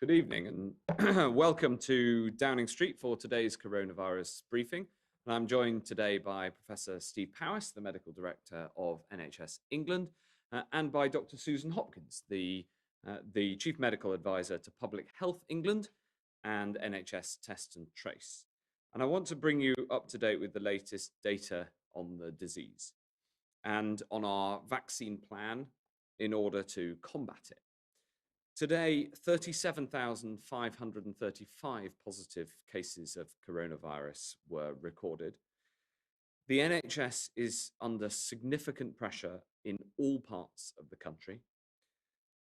Good evening and welcome to Downing Street for today's coronavirus briefing. And I'm joined today by Professor Steve Powis, the Medical Director of NHS England, and by Dr. Susan Hopkins, the Chief Medical Advisor to Public Health England and NHS Test and Trace. And I want to bring you up to date with the latest data on the disease and on our vaccine plan in order to combat it. Today, 37,535 positive cases of coronavirus were recorded. The NHS is under significant pressure in all parts of the country.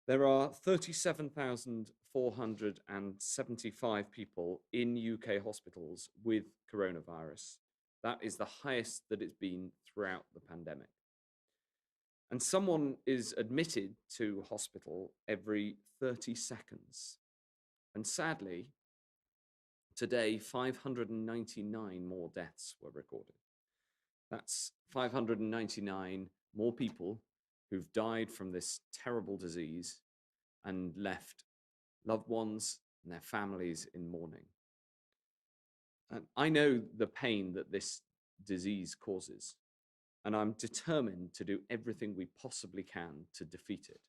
There are 37,475 people in UK hospitals with coronavirus. That is the highest that it's been throughout the pandemic. And someone is admitted to hospital every 30 seconds. And sadly, today, 599 more deaths were recorded. That's 599 more people who've died from this terrible disease and left loved ones and their families in mourning. And I know the pain that this disease causes, and I'm determined to do everything we possibly can to defeat it.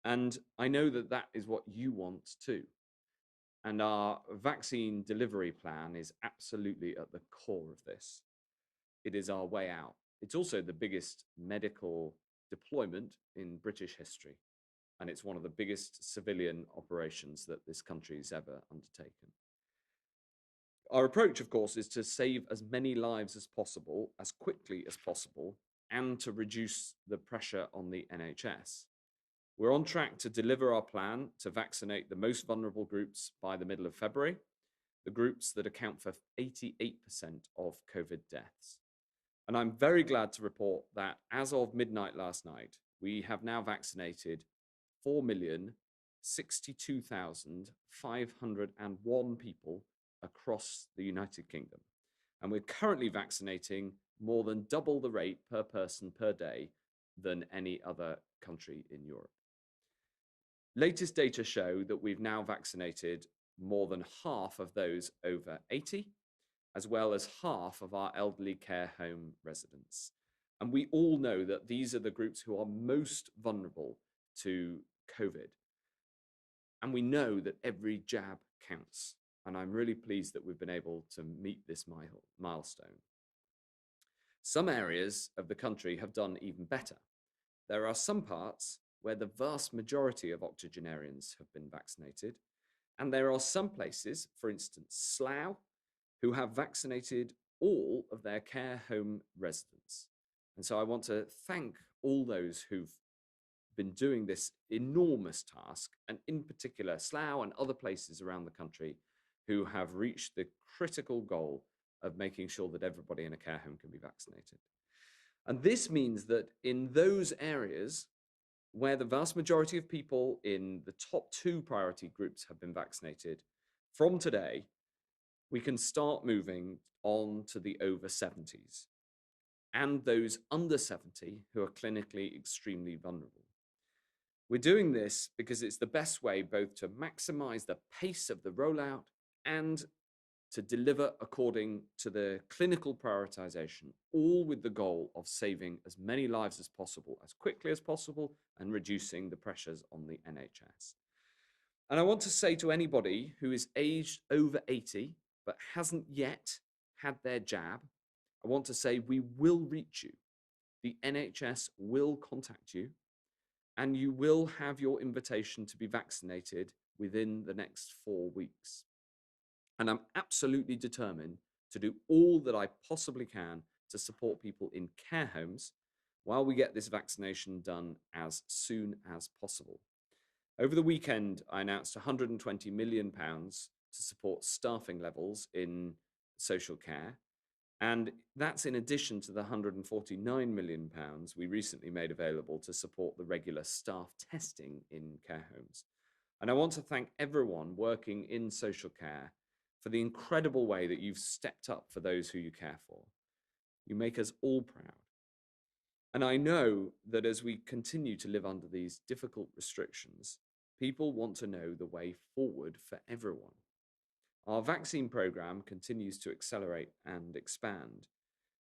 And I know that that is what you want too. And our vaccine delivery plan is absolutely at the core of this. It is our way out. It's also the biggest medical deployment in British history. And it's one of the biggest civilian operations that this country's ever undertaken. Our approach, of course, is to save as many lives as possible, as quickly as possible, and to reduce the pressure on the NHS. We're on track to deliver our plan to vaccinate the most vulnerable groups by the middle of February, the groups that account for 88% of COVID deaths. And I'm very glad to report that as of midnight last night, we have now vaccinated 4,062,501 people across the United Kingdom. And we're currently vaccinating more than double the rate per person per day than any other country in Europe. Latest data show that we've now vaccinated more than half of those over 80, as well as half of our elderly care home residents. And we all know that these are the groups who are most vulnerable to COVID. And we know that every jab counts. And I'm really pleased that we've been able to meet this milestone. Some areas of the country have done even better. There are some parts where the vast majority of octogenarians have been vaccinated. And there are some places, for instance, Slough, who have vaccinated all of their care home residents. And so I want to thank all those who've been doing this enormous task, and in particular, Slough and other places around the country who have reached the critical goal of making sure that everybody in a care home can be vaccinated. And this means that in those areas where the vast majority of people in the top 2 priority groups have been vaccinated, from today, we can start moving on to the over 70s and those under 70 who are clinically extremely vulnerable. We're doing this because it's the best way both to maximize the pace of the rollout and to deliver according to the clinical prioritization, all with the goal of saving as many lives as possible, as quickly as possible, and reducing the pressures on the NHS. And I want to say to anybody who is aged over 80 but hasn't yet had their jab, I want to say we will reach you. The NHS will contact you, and you will have your invitation to be vaccinated within the next 4 weeks. And I'm absolutely determined to do all that I possibly can to support people in care homes while we get this vaccination done as soon as possible. Over the weekend, I announced £120 million to support staffing levels in social care. And that's in addition to the £149 million we recently made available to support the regular staff testing in care homes. And I want to thank everyone working in social care for the incredible way that you've stepped up for those who you care for. You make us all proud. And I know that as we continue to live under these difficult restrictions, People want to know the way forward for everyone. Our vaccine program continues to accelerate and expand,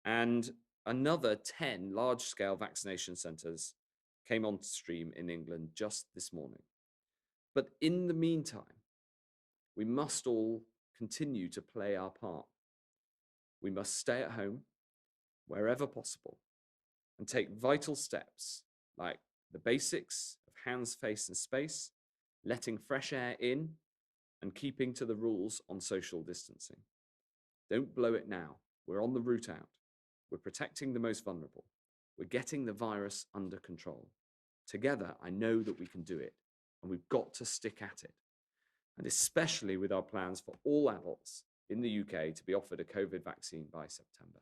and another 10 large-scale vaccination centres came on stream in England just this morning. But in the meantime, we must all continue to play our part. We must stay at home wherever possible and take vital steps like the basics of hands, face, and space, letting fresh air in, and keeping to the rules on social distancing. Don't blow it now. We're on the route out. We're protecting the most vulnerable. We're getting the virus under control. Together, I know that we can do it, and we've got to stick at it. And especially with our plans for all adults in the UK to be offered a COVID vaccine by September.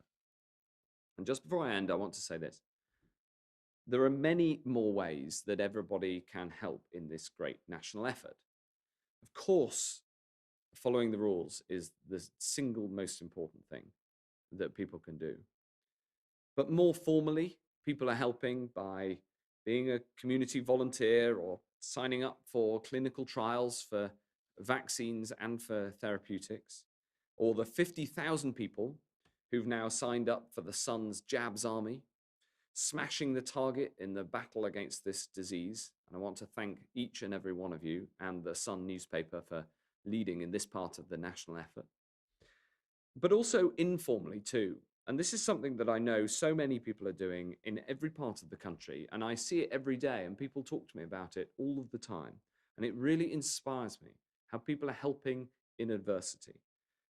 And just before I end, I want to say this. There are many more ways that everybody can help in this great national effort. Of course, following the rules is the single most important thing that people can do. But more formally, people are helping by being a community volunteer or signing up for clinical trials for vaccines and for therapeutics, or the 50,000 people who've now signed up for the Sun's Jabs Army, smashing the target in the battle against this disease. And I want to thank each and every one of you and the Sun newspaper for leading in this part of the national effort. But also informally too. And this is something that I know so many people are doing in every part of the country, and I see it every day, and people talk to me about it all of the time. And it really inspires me how people are helping in adversity.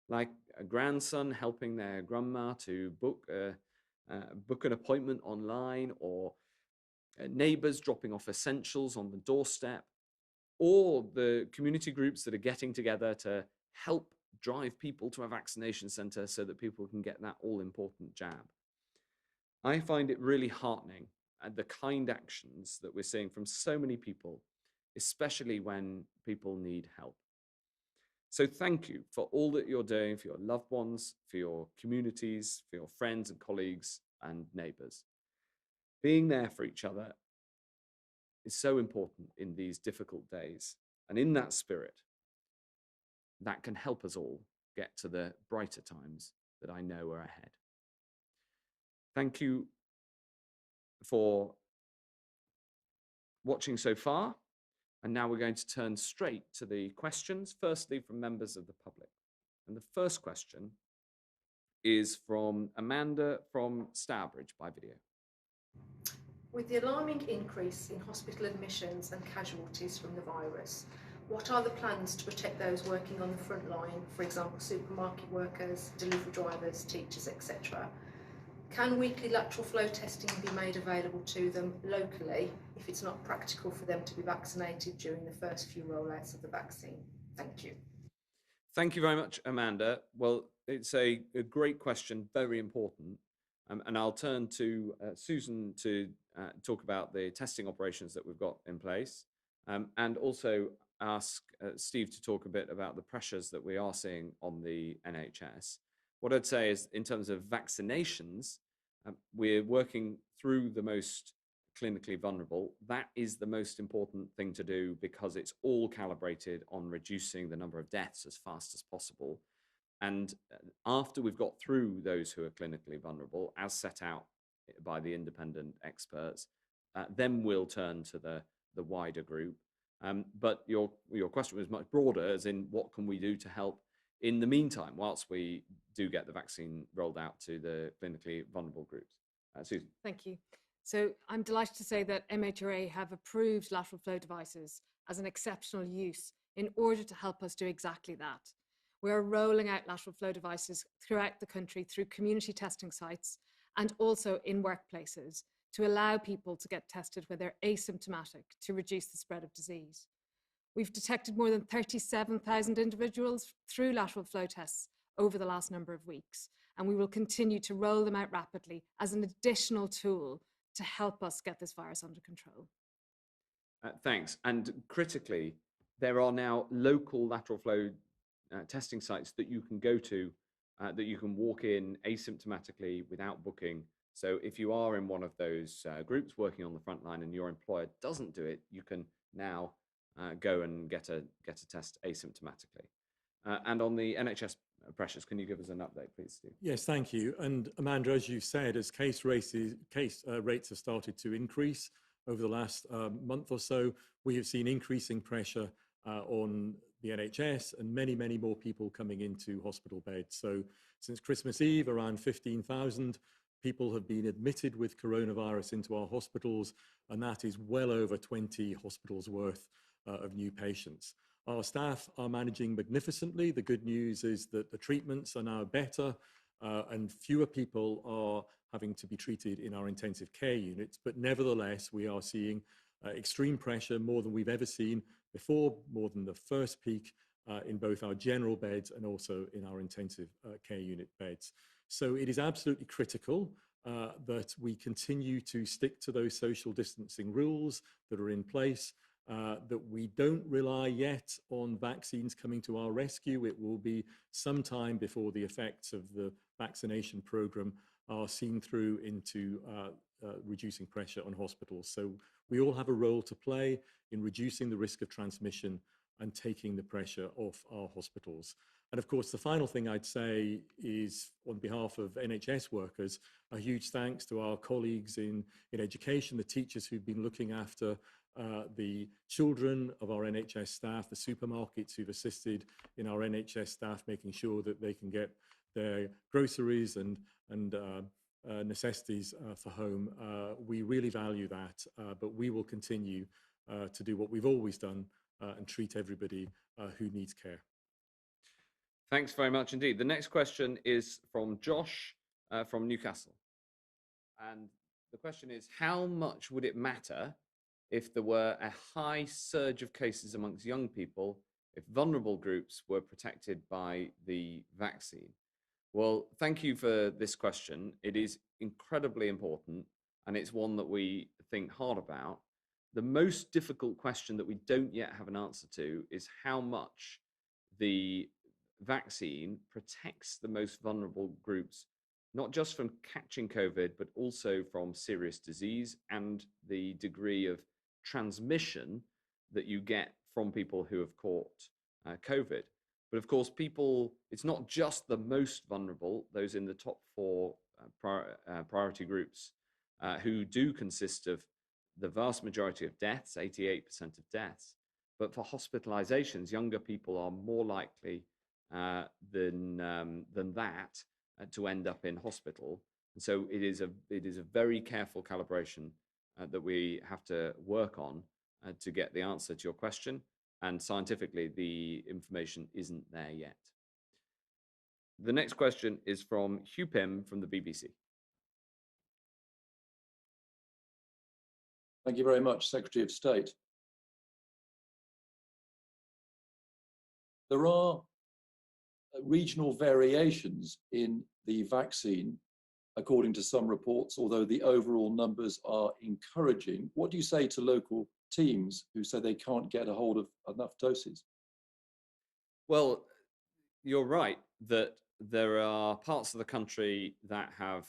Like a grandson helping their grandma to book an appointment online, or neighbours dropping off essentials on the doorstep, or the community groups that are getting together to help drive people to a vaccination centre so that people can get that all-important jab. I find it really heartening at the kind actions that we're seeing from so many people, especially when people need help. So thank you for all that you're doing for your loved ones, for your communities, for your friends and colleagues and neighbours. Being there for each other is so important in these difficult days. And in that spirit, that can help us all get to the brighter times that I know are ahead. Thank you for watching so far. And now we're going to turn straight to the questions, firstly from members of the public. And the first question is from Amanda from Stourbridge by video. With the alarming increase in hospital admissions and casualties from the virus, what are the plans to protect those working on the front line, for example, supermarket workers, delivery drivers, teachers, etc.? Can weekly lateral flow testing be made available to them locally if it's not practical for them to be vaccinated during the first few rollouts of the vaccine? Thank you. Thank you very much, Amanda. Well, it's a great question, very important. And I'll turn to Susan to talk about the testing operations that we've got in place, and also ask Steve to talk a bit about the pressures that we are seeing on the NHS. What I'd say is, in terms of vaccinations, we're working through the most clinically vulnerable. That is the most important thing to do, because it's all calibrated on reducing the number of deaths as fast as possible. And after we've got through those who are clinically vulnerable, as set out by the independent experts, then we'll turn to the wider group. But your question was much broader, as in what can we do to help in the meantime, whilst we do get the vaccine rolled out to the clinically vulnerable groups. Susan. Thank you. So I'm delighted to say that MHRA have approved lateral flow devices as an exceptional use in order to help us do exactly that. We're rolling out lateral flow devices throughout the country through community testing sites and also in workplaces to allow people to get tested when they're asymptomatic to reduce the spread of disease. We've detected more than 37,000 individuals through lateral flow tests over the last number of weeks, and we will continue to roll them out rapidly as an additional tool to help us get this virus under control. Thanks. And critically, there are now local lateral flow testing sites that you can go to, that you can walk in asymptomatically without booking. So if you are in one of those groups working on the front line and your employer doesn't do it, you can now go and get a test asymptomatically. And on the NHS pressures, can you give us an update, please, Steve? Yes, thank you. And Amanda, as you said, as case rates have started to increase over the last month or so, we have seen increasing pressure on the NHS and many, many more people coming into hospital beds. So since Christmas Eve, around 15,000 people have been admitted with coronavirus into our hospitals, and that is well over 20 hospitals worth of new patients. Our staff are managing magnificently. The good news is that the treatments are now better and fewer people are having to be treated in our intensive care units. But nevertheless, we are seeing extreme pressure, more than we've ever seen before, more than the first peak in both our general beds and also in our intensive care unit beds. So it is absolutely critical that we continue to stick to those social distancing rules that are in place, that we don't rely yet on vaccines coming to our rescue. It will be some time before the effects of the vaccination program are seen through into reducing pressure on hospitals. So we all have a role to play in reducing the risk of transmission and taking the pressure off our hospitals. And of course, the final thing I'd say is, on behalf of NHS workers, a huge thanks to our colleagues in education, the teachers who've been looking after the children of our NHS staff, the supermarkets who've assisted in our NHS staff, making sure that they can get their groceries and necessities for home. We really value that, but we will continue to do what we've always done and treat everybody who needs care. Thanks very much indeed. The next question is from Josh from Newcastle. And the question is, how much would it matter if there were a high surge of cases amongst young people, if vulnerable groups were protected by the vaccine? Well, thank you for this question. It is incredibly important, and it's one that we think hard about. The most difficult question that we don't yet have an answer to is how much the vaccine protects the most vulnerable groups, not just from catching COVID, but also from serious disease and the degree of transmission that you get from people who have caught COVID. But of course, it's not just the most vulnerable, those in the top four priority groups, who do consist of the vast majority of deaths, 88% of deaths. But for hospitalizations, younger people are more likely than that to end up in hospital. And so it is a very careful calibration that we have to work on to get the answer to your question. And scientifically, the information isn't there yet. The next question is from Hugh Pym from the BBC. Thank you very much, Secretary of State. There are regional variations in the vaccine, according to some reports, although the overall numbers are encouraging. What do you say to local teams who say they can't get a hold of enough doses? Well, you're right that there are parts of the country that have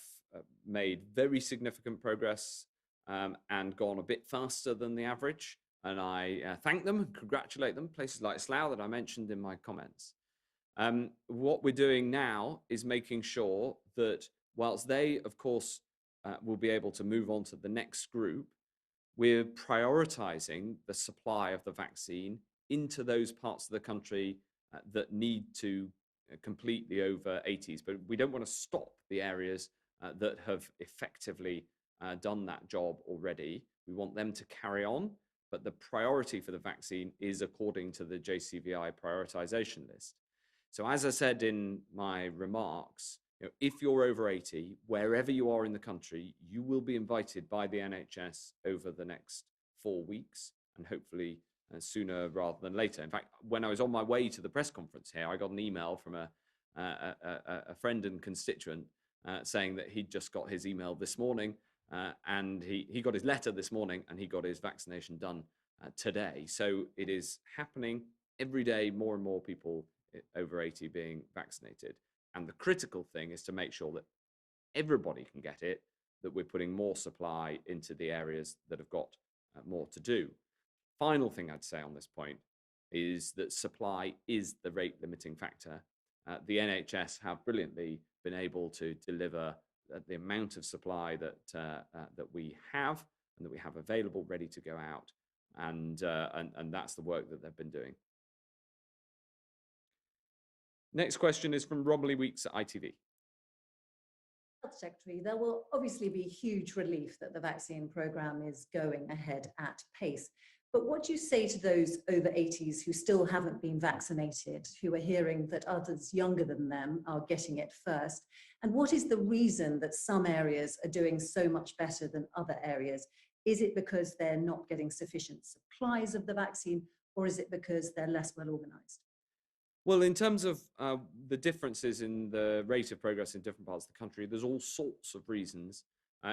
made very significant progress and gone a bit faster than the average. And I thank them and congratulate them, places like Slough that I mentioned in my comments. What we're doing now is making sure that whilst they, of course, will be able to move on to the next group, we're prioritizing the supply of the vaccine into those parts of the country that need to complete the over 80s. But we don't want to stop the areas that have effectively done that job already. We want them to carry on, but the priority for the vaccine is according to the JCVI prioritization list. So as I said in my remarks, if you're over 80, wherever you are in the country, you will be invited by the NHS over the next 4 weeks, and hopefully sooner rather than later. In fact, when I was on my way to the press conference here, I got an email from a friend and constituent saying that he'd just got his email this morning, and he got his letter this morning, and he got his vaccination done today. So it is happening every day, more and more people over 80 being vaccinated. And the critical thing is to make sure that everybody can get it, that we're putting more supply into the areas that have got more to do. final thing I'd say on this point is that supply is the rate limiting factor. The NHS have brilliantly been able to deliver the amount of supply that that we have and that we have available, ready to go out, and that's the work that they've been doing. Next question is from Romilly Weeks at ITV. Health Secretary, there will obviously be huge relief that the vaccine programme is going ahead at pace. But what do you say to those over 80s who still haven't been vaccinated, who are hearing that others younger than them are getting it first? And what is the reason that some areas are doing so much better than other areas? Is it because they're not getting sufficient supplies of the vaccine, or is it because they're less well organised? Well, in terms of the differences in the rate of progress in different parts of the country, there's all sorts of reasons.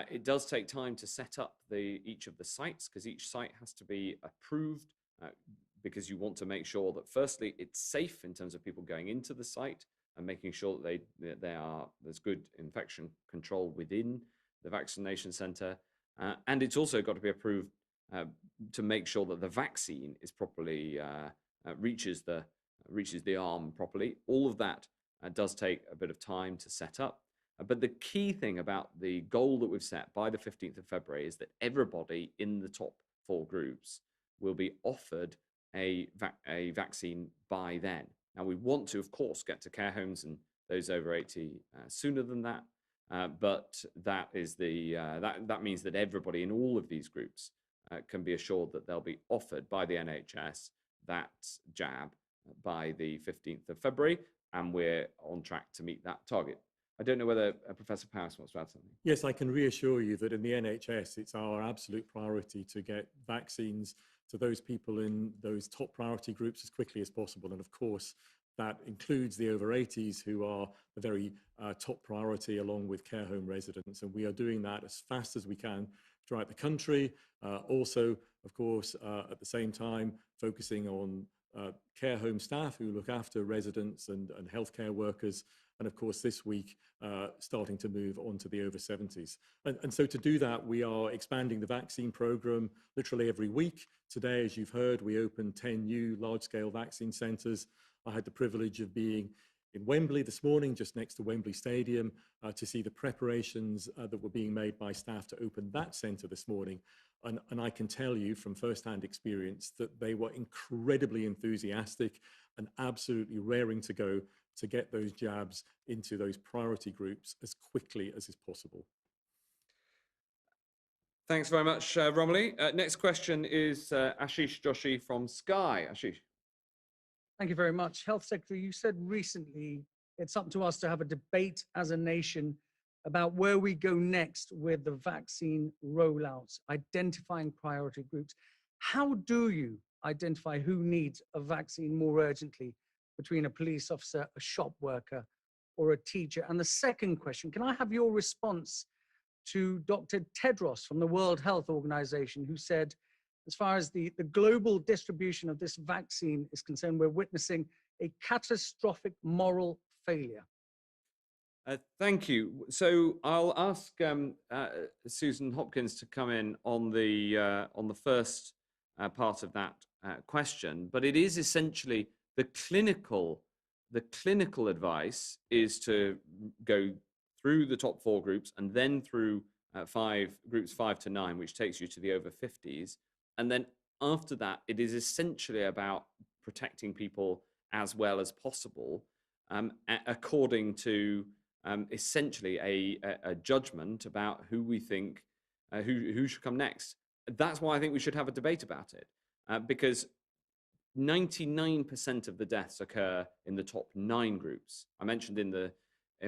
It does take time to set up each of the sites, because each site has to be approved, because you want to make sure that firstly it's safe in terms of people going into the site and making sure that there's good infection control within the vaccination centre, and it's also got to be approved to make sure that the vaccine is properly reaches the arm properly. All of that does take a bit of time to set up. But the key thing about the goal that we've set by the 15th of February is that everybody in the top 4 groups will be offered a vaccine by then. Now, we want to, of course, get to care homes and those over 80 sooner than that. But that is that means that everybody in all of these groups can be assured that they'll be offered by the NHS that jab by the 15th of February, and we're on track to meet that target. I don't know whether Professor Powis wants to add something. Yes, I can reassure you that in the NHS, it's our absolute priority to get vaccines to those people in those top priority groups as quickly as possible. And of course, that includes the over 80s, who are the very top priority, along with care home residents. And we are doing that as fast as we can throughout the country. Also, of course, at the same time, focusing on care home staff who look after residents and healthcare workers. And of course, this week, starting to move on to the over 70s. And so to do that, we are expanding the vaccine program literally every week. Today, as you've heard, we opened 10 new large-scale vaccine centres. I had the privilege of being in Wembley this morning, just next to Wembley Stadium, to see the preparations that were being made by staff to open that centre this morning. And I can tell you from first-hand experience that they were incredibly enthusiastic and absolutely raring to go to get those jabs into those priority groups as quickly as is possible. Thanks very much, Romilly. Next question is Ashish Joshi from Sky. Ashish. Thank you very much. Health Secretary, you said recently it's up to us to have a debate as a nation about where we go next with the vaccine rollouts, identifying priority groups. How do you identify who needs a vaccine more urgently between a police officer, a shop worker, or a teacher? And the second question, can I have your response to Dr. Tedros from the World Health Organization, who said, as far as the global distribution of this vaccine is concerned, we're witnessing a catastrophic moral failure? Thank you. So I'll ask Susan Hopkins to come in on the first part of that question. But it is essentially the clinical advice is to go through the top 4 groups and then through groups 5 to 9, which takes you to the over 50s. And then after that, it is essentially about protecting people as well as possible, according to essentially a judgment about who we think who should come next. That's why I think we should have a debate about it, because 99% of the deaths occur in the top 9 groups. I mentioned in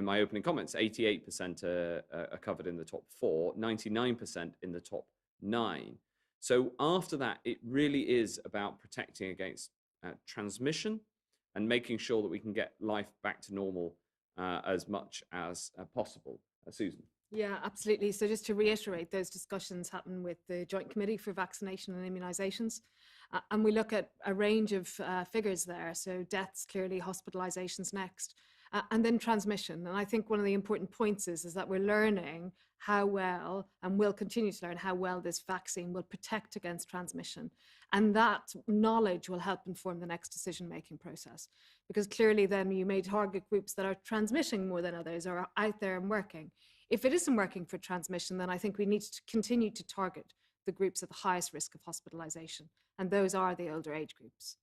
my opening comments, 88% are covered in the top 4, 99% in the top 9. So after that, it really is about protecting against transmission and making sure that we can get life back to normal as much as possible. Susan. Yeah, absolutely. So just to reiterate, those discussions happen with the Joint Committee for Vaccination and Immunisations. And we look at a range of figures there. So deaths, clearly, hospitalisations next, and then transmission. And I think one of the important points is that we're learning how well, and will continue to learn how well this vaccine will protect against transmission. And that knowledge will help inform the next decision-making process. Because clearly then you may target groups that are transmitting more than others or are out there and working. If it isn't working for transmission, then I think we need to continue to target the groups at the highest risk of hospitalisation. And those are the older age groups.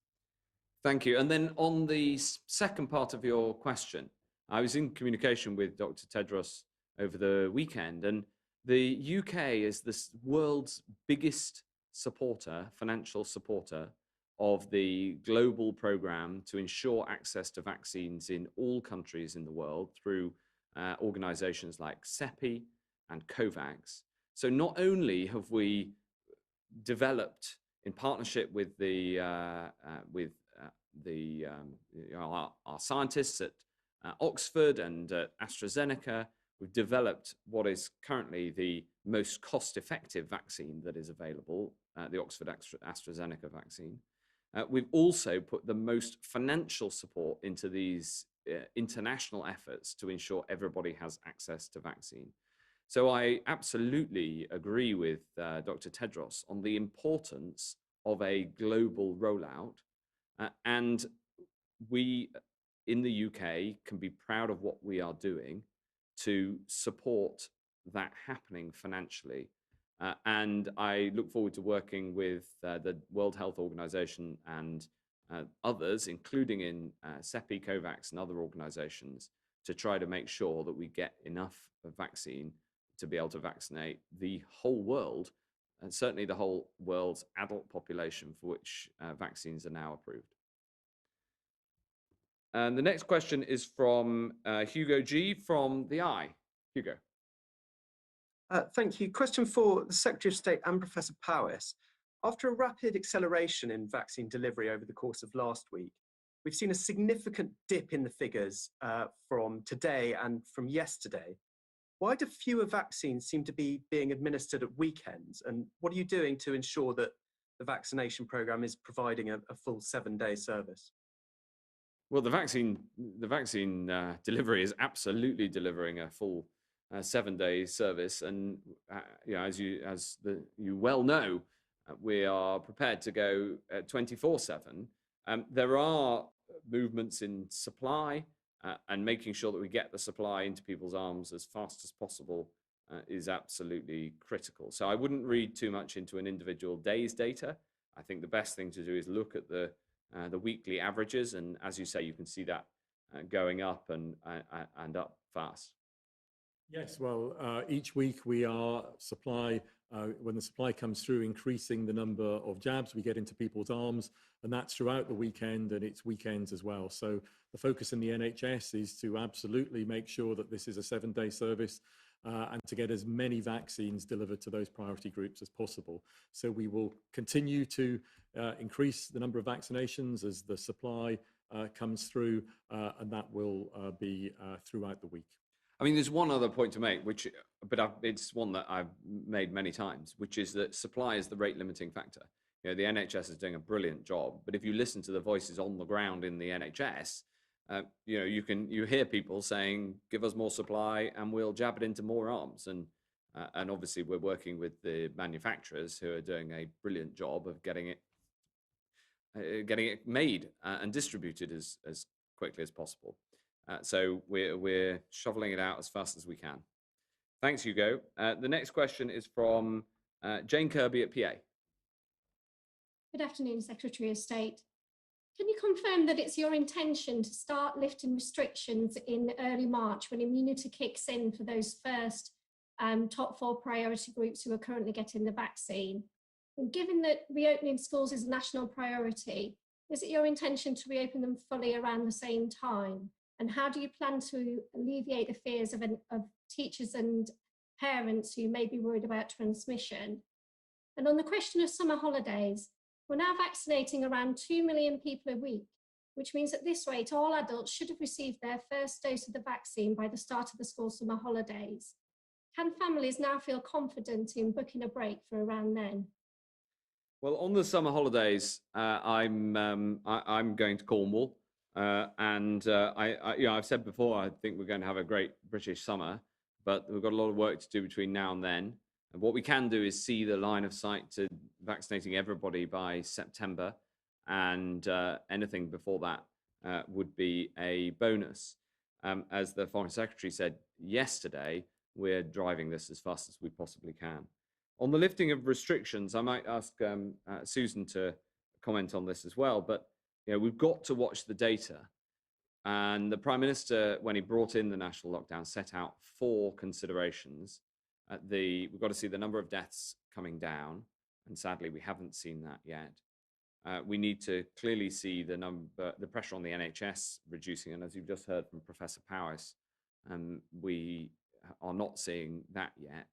Thank you. And then on the second part of your question, I was in communication with Dr. Tedros over the weekend, and the UK is the world's biggest supporter, financial supporter of the global program to ensure access to vaccines in all countries in the world through organizations like CEPI and COVAX. So not only have we developed in partnership with our scientists at Oxford and AstraZeneca, we've developed what is currently the most cost-effective vaccine that is available, the Oxford AstraZeneca vaccine. We've also put the most financial support into these international efforts to ensure everybody has access to vaccine. So I absolutely agree with Dr. Tedros on the importance of a global rollout. And we in the UK can be proud of what we are doing to support that happening financially. And I look forward to working with the World Health Organization and others, including in CEPI, COVAX and other organizations, to try to make sure that we get enough vaccine to be able to vaccinate the whole world, and certainly the whole world's adult population for which vaccines are now approved. And the next question is from Hugo G from the Eye. Hugo. Thank you. Question for the Secretary of State and Professor Powis. After a rapid acceleration in vaccine delivery over the course of last week, we've seen a significant dip in the figures from today and from yesterday. Why do fewer vaccines seem to be being administered at weekends? And what are you doing to ensure that the vaccination programme is providing a full 7-day service? Well, the vaccine delivery is absolutely delivering a full 7-day service, and as you well know, we are prepared to go 24/7. There are movements in supply, and making sure that we get the supply into people's arms as fast as possible is absolutely critical. So I wouldn't read too much into an individual day's data. I think the best thing to do is look at the weekly averages, and as you say, you can see that going up and up fast. Yes, well, each week we are when the supply comes through, increasing the number of jabs we get into people's arms, and that's throughout the weekend, and it's weekends as well. So the focus in the NHS is to absolutely make sure that this is a 7-day service and to get as many vaccines delivered to those priority groups as possible. So we will continue to increase the number of vaccinations as the supply comes through, and that will be throughout the week. I mean, there's one other point to make, it's one that I've made many times, which is that supply is the rate limiting factor. You know, the NHS is doing a brilliant job, but if you listen to the voices on the ground in the NHS, you hear people saying, "Give us more supply, and we'll jab it into more arms." And obviously, we're working with the manufacturers who are doing a brilliant job of getting it made and distributed as quickly as possible. So we're shoveling it out as fast as we can. Thanks, Hugo. The next question is from Jane Kirby at PA. Good afternoon, Secretary of State. Can you confirm that it's your intention to start lifting restrictions in early March when immunity kicks in for those first top 4 priority groups who are currently getting the vaccine? And given that reopening schools is a national priority, is it your intention to reopen them fully around the same time? And how do you plan to alleviate the fears of teachers and parents who may be worried about transmission? And on the question of summer holidays, we're now vaccinating around 2 million people a week, which means at this rate, all adults should have received their first dose of the vaccine by the start of the school summer holidays. Can families now feel confident in booking a break for around then? Well, on the summer holidays, I'm going to Cornwall. I've said before, I think we're going to have a great British summer, but we've got a lot of work to do between now and then. And what we can do is see the line of sight to vaccinating everybody by September, and anything before that would be a bonus. As the Foreign Secretary said yesterday, we're driving this as fast as we possibly can. On the lifting of restrictions, I might ask Susan to comment on this as well, but we've got to watch the data. And the Prime Minister, when he brought in the national lockdown, set out 4 considerations. We've got to see the number of deaths coming down, and sadly, we haven't seen that yet. We need to clearly see the pressure on the NHS reducing, and as you've just heard from Professor Powis, we are not seeing that yet.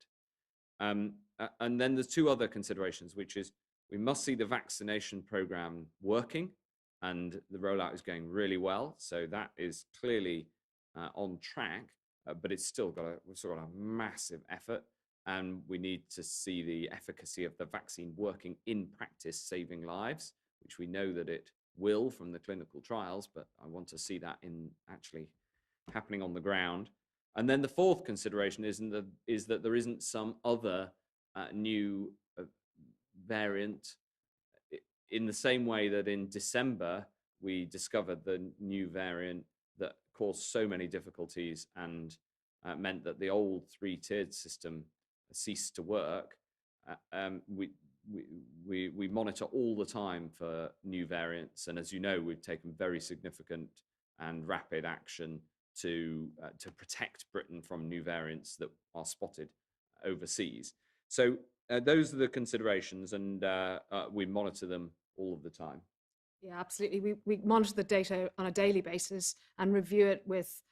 And then there's 2 other considerations, which is we must see the vaccination program working, and the rollout is going really well. So that is clearly on track, but we've still got a massive effort, and we need to see the efficacy of the vaccine working in practice, saving lives, which we know that it will from the clinical trials, but I want to see that in actually happening on the ground. And then the 4th consideration is that there isn't some other new variant, in the same way that in December we discovered the new variant that caused so many difficulties and meant that the old 3-tiered system ceased to work. We monitor all the time for new variants, and as you know, we've taken very significant and rapid action to protect Britain from new variants that are spotted overseas. So those are the considerations, and we monitor them all of the time. Yeah, absolutely. We monitor the data on a daily basis and review it with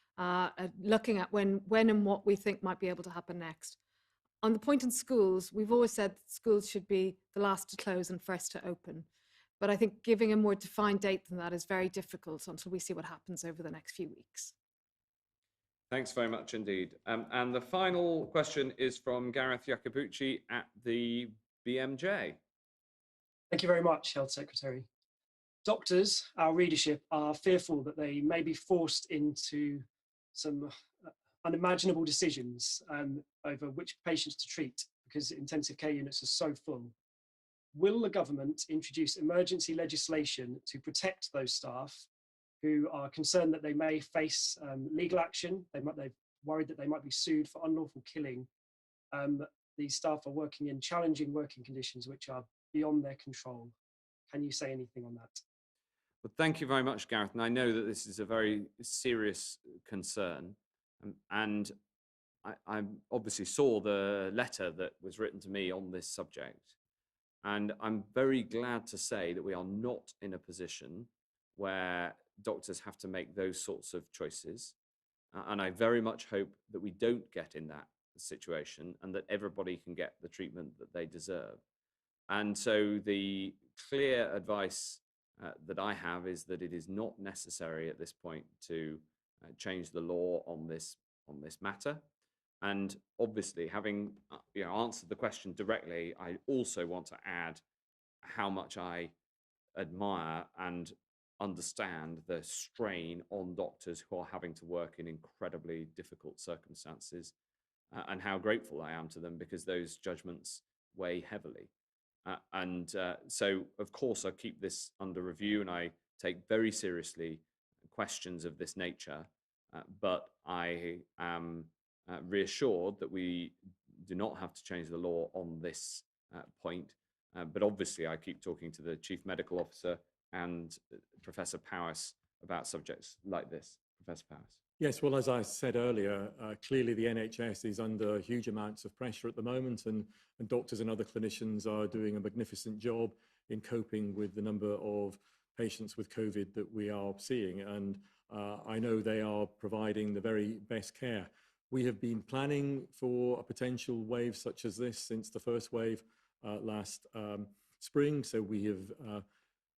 looking at when and what we think might be able to happen next. On the point in schools, we've always said schools should be the last to close and first to open. But I think giving a more defined date than that is very difficult until we see what happens over the next few weeks. Thanks very much indeed. And the final question is from Gareth Iacobucci at the BMJ. Thank you very much, Health Secretary. Doctors, our readership, are fearful that they may be forced into some unimaginable decisions over which patients to treat because intensive care units are so full. Will the government introduce emergency legislation to protect those staff who are concerned that they may face legal action? They're worried that they might be sued for unlawful killing. These staff are working in challenging working conditions which are beyond their control. Can you say anything on that? Well, thank you very much, Gareth. And I know that this is a very serious concern. And I obviously saw the letter that was written to me on this subject. And I'm very glad to say that we are not in a position where doctors have to make those sorts of choices. And I very much hope that we don't get in that situation and that everybody can get the treatment that they deserve. And so the clear advice that I have is that it is not necessary at this point to change the law on this matter. And obviously, having answered the question directly, I also want to add how much I admire and understand the strain on doctors who are having to work in incredibly difficult circumstances, and how grateful I am to them because those judgments weigh heavily. So, of course, I keep this under review and I take very seriously questions of this nature, but I am reassured that we do not have to change the law on this point. But obviously, I keep talking to the Chief Medical Officer and Professor Powis about subjects like this. Professor Powis. Yes, well, as I said earlier, clearly the NHS is under huge amounts of pressure at the moment, and doctors and other clinicians are doing a magnificent job in coping with the number of patients with COVID that we are seeing. And I know they are providing the very best care. We have been planning for a potential wave such as this since the first wave last spring. So we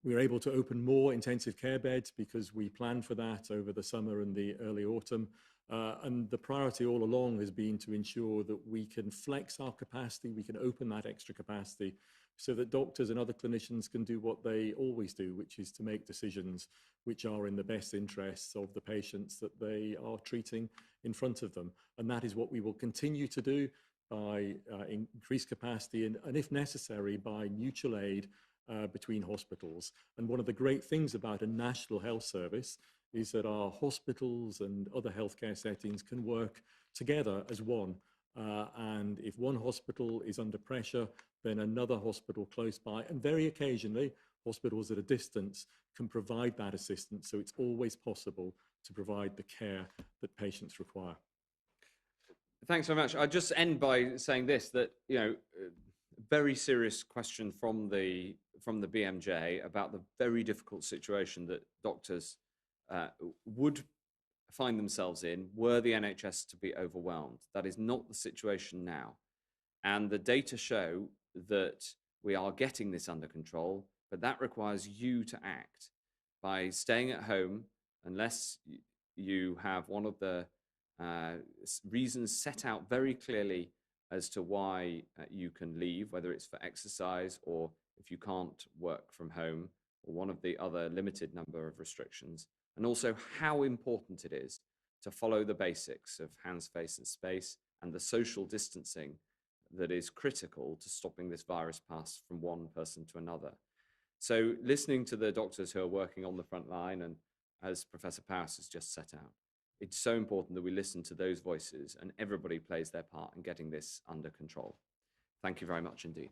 were able to open more intensive care beds because we planned for that over the summer and the early autumn. And the priority all along has been to ensure that we can flex our capacity, we can open that extra capacity so that doctors and other clinicians can do what they always do, which is to make decisions which are in the best interests of the patients that they are treating in front of them. And that is what we will continue to do by increased capacity and if necessary, by mutual aid between hospitals. And one of the great things about a national health service is that our hospitals and other healthcare settings can work together as one. And if one hospital is under pressure, then another hospital close by, and very occasionally, hospitals at a distance can provide that assistance. So it's always possible to provide the care that patients require. Thanks very much. I'll just end by saying this, that, you know, very serious question from the BMJ about the very difficult situation that doctors would find themselves in were the NHS to be overwhelmed. That is not the situation now. And the data show that we are getting this under control, but that requires you to act by staying at home unless you have one of the reasons set out very clearly as to why you can leave, whether it's for exercise or if you can't work from home, or one of the other limited number of restrictions. And also how important it is to follow the basics of hands, face, and space, and the social distancing that is critical to stopping this virus pass from one person to another. So listening to the doctors who are working on the front line, and as Professor Powis has just set out, it's so important that we listen to those voices and everybody plays their part in getting this under control. Thank you very much indeed.